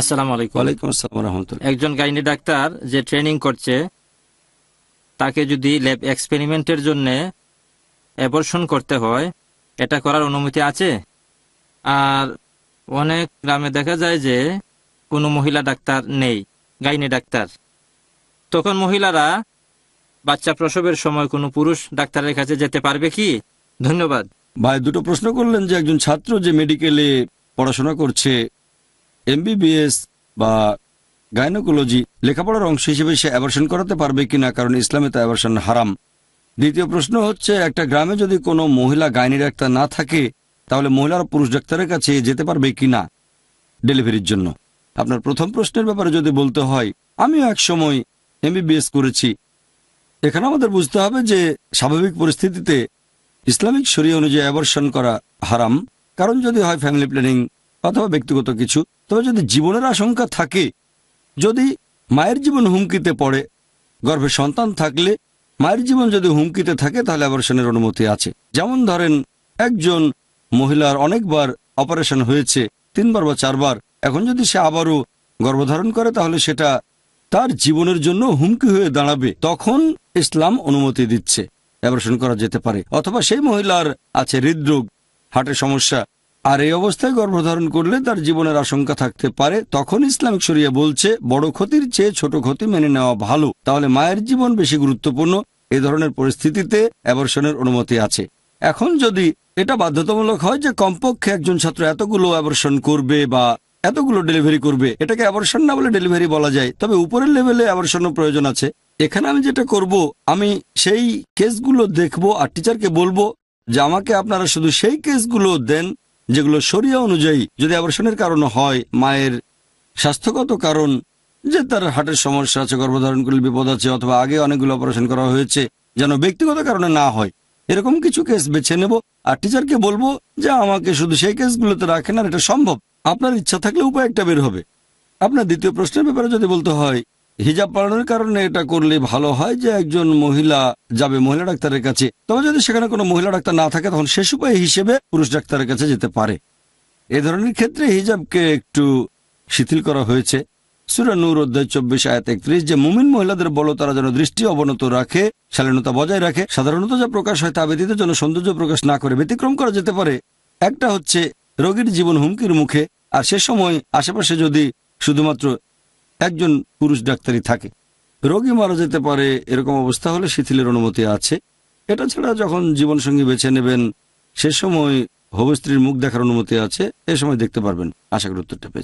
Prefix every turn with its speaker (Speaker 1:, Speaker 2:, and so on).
Speaker 1: আসসালামু আলাইকুম।
Speaker 2: ওয়ালাইকুম আসসালাম ওয়া রাহমাতুল্লাহ।
Speaker 1: একজন গাইনি ডাক্তার যে ট্রেনিং করছে তাকে যদি ল্যাব এক্সপেরিমেন্টের জন্য অ্যাবর্শন করতে হয়, এটা করার অনুমতি আছে? আর অনেক গ্রামে দেখা যায় যে কোনো মহিলা ডাক্তার নেই, গাইনি ডাক্তার, তখন মহিলারা বাচ্চা প্রসবের সময় কোনো পুরুষ ডাক্তারের কাছে যেতে পারবে কি? ধন্যবাদ
Speaker 2: ভাই, দুটো প্রশ্ন করলেন যে একজন ছাত্র যে মেডিকেলে পড়াশোনা করছে, এমবিবিএস বা গাইনোকোলজি লেখাপড়ার অংশ হিসেবে সে অ্যাবর্শন করাতে পারবে কিনা, কারণ ইসলামে তো অ্যাবর্শন হারাম। দ্বিতীয় প্রশ্ন হচ্ছে, একটা গ্রামে যদি কোনো মহিলা গাইনি ডাক্তার না থাকে তাহলে মহিলারা পুরুষ ডাক্তারের কাছে যেতে পারবে কিনা ডেলিভারির জন্য। আপনার প্রথম প্রশ্নের ব্যাপারে যদি বলতে হয়, আমিও এক সময় এমবিবিএস করেছি। এখানে আমাদের বুঝতে হবে যে স্বাভাবিক পরিস্থিতিতে ইসলামিক শরিয়া অনুযায়ী অ্যাবর্শন করা হারাম, কারণ যদি হয় ফ্যামিলি প্ল্যানিং অথবা ব্যক্তিগত কিছু। তবে যদি জীবনের আশঙ্কা থাকে, যদি মায়ের জীবন হুমকিতে পড়ে, গর্ভে সন্তান থাকলে মায়ের জীবন যদি হুমকিতে থাকে তাহলে অ্যাবর্শনের অনুমতি আছে। যেমন ধরেন, একজন মহিলার অনেকবার অপারেশন হয়েছে, 3বার বা 4বার, এখন যদি সে আবারও গর্ভধারণ করে তাহলে সেটা তার জীবনের জন্য হুমকি হয়ে দাঁড়াবে, তখন ইসলাম অনুমতি দিচ্ছে, অ্যাবর্শন করা যেতে পারে। অথবা সেই মহিলার আছে হৃদরোগ, হার্টের সমস্যা, আর এই অবস্থায় গর্ভধারণ করলে তার জীবনের আশঙ্কা থাকতে পারে, তখন ইসলামিক শরিয়া বলছে বড় ক্ষতির চেয়ে ছোট ক্ষতি মেনে নেওয়া ভালো, তাহলে মায়ের জীবন বেশি গুরুত্বপূর্ণ। এই ধরনের পরিস্থিতিতে অ্যাবর্শনের অনুমতি আছে। এখন যদি এটা বাধ্যতামূলক হয় যে কমপক্ষে একজন ছাত্র এতগুলো অ্যাবর্শন করবে বা এতগুলো ডেলিভারি করবে, এটাকে অ্যাবর্শন না বলে ডেলিভারি বলা যায়। তবে উপরের লেভেলে অ্যাবর্শনের প্রয়োজন আছে। এখানে আমি যেটা করব, আমি সেই কেসগুলো দেখব আর টিচারকে বলবো যে আমাকে আপনারা শুধু সেই কেসগুলো দেন যেগুলো শরিয়া অনুযায়ী, যদি অ্যাবর্শনের কারণ হয় মায়ের স্বাস্থ্যগত কারণ, যে তার হার্টের সমস্যা আছে, গর্ভধারণ করলে বিপদ আছে, অথবা আগে অনেকগুলো অপারেশন করা হয়েছে, যেন ব্যক্তিগত কারণে না হয়, এরকম কিছু কেস বেছে নেব। আর টিচারকে বলবো যে আমাকে শুধু সেই কেসগুলোতে রাখেন, আর এটা সম্ভব। আপনার ইচ্ছা থাকলে উপায় একটা বের হবে। আপনার দ্বিতীয় প্রশ্নের ব্যাপারে যদি বলতে হয়, হিজাব পরানোর কারণে এটা করলে ভালো হয় যে একজন মহিলা যাবে মহিলা ডাক্তারের কাছে। তবে যদি সেখানে কোনো মহিলা ডাক্তার না থাকে তখন শেষ উপায় হিসেবে পুরুষ ডাক্তারের কাছে যেতে পারে। এ ধরনের ক্ষেত্রে হিজাবকে একটু শিথিল করা হয়েছে। সূরা নূর অধ্যায় 24 আয়াত 31, যে মুমিন মহিলাদের বলো তারা যেন দৃষ্টি অবনত রাখে, শালীনতা বজায় রাখে, সাধারণত যা প্রকাশ হয় তা ব্যতীত যেন সৌন্দর্য প্রকাশ না করে। ব্যতিক্রম করা যেতে পারে, একটা হচ্ছে রোগীর জীবন হুমকির মুখে, আর সে সময় আশেপাশে যদি শুধুমাত্র একজন পুরুষ ডাক্তারই থাকে, রোগী মারা যেতে পারে, এরকম অবস্থা হলে শিথিলের অনুমতি আছে। এটা ছাড়া যখন জীবনসঙ্গী বেছে নেবেন সে সময় হবু স্ত্রীর মুখ দেখার অনুমতি আছে, এ সময় দেখতে পারবেন। আশা করি উত্তরটা পেয়েছেন।